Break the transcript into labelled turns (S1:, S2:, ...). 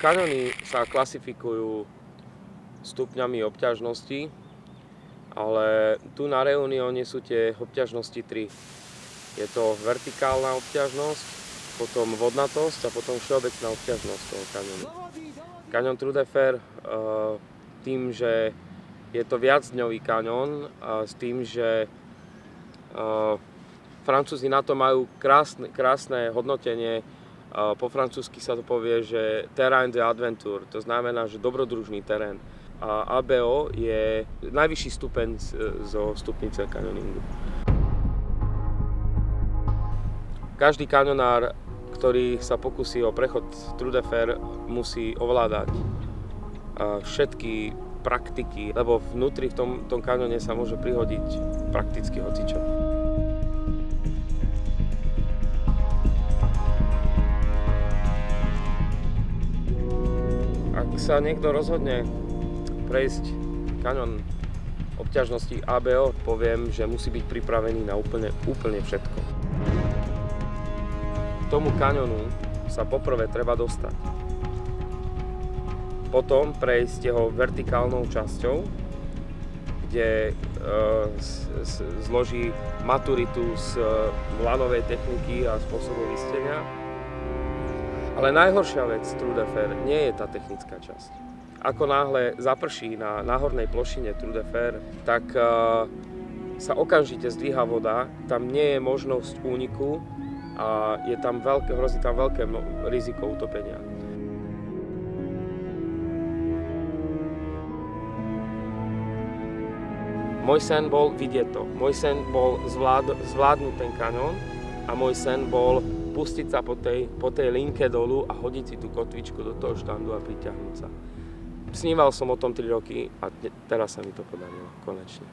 S1: Kaňony sa klasifikujú stupňami obťažnosti, ale tu na Reunióne sú tie obťažnosti 3. Je to vertikálna obťažnosť, potom vodnatosť a potom všeobecná obťažnosť toho kaňonu. Kaňon Trou de Fer tým, že je to viacdňový kaňon, s tým, že Francúzi na to majú krásne hodnotenie. Po francúzsky sa to povie, že terrain de aventure, to znamená, že dobrodružný terén. A ABO je najvyšší stupeň zo stupnice kaňoningu. Každý kaňonár, ktorý sa pokusí o prechod Trou de Fer, musí ovládať všetky praktiky, lebo vnútri v tom kaňone sa môže prihodiť prakticky hocičo. Ak sa niekto rozhodne prejsť kaňon obťažnosti ABO, poviem, že musí byť pripravený na úplne všetko. K tomu kaňonu sa poprvé treba dostať. Potom prejsť jeho vertikálnou časťou, kde zloží maturitu z lanovej techniky a spôsobu listenia. Ale najhoršia vec Trou de Fer nie je tá technická časť. Ako náhle zaprší na náhornej plošine Trou de Fer, tak sa okamžite zdvíha voda, tam nie je možnosť úniku a hrozí tam veľké riziko utopenia. Môj sen bol vidieť to. Môj sen bol zvládnuť ten kaňón a môj sen bol pustiť sa po tej linke dolu a hodiť si tú kotvičku do toho štandu a priťahnuť sa. Sníval som o tom 3 roky a teraz sa mi to podarilo, konečne.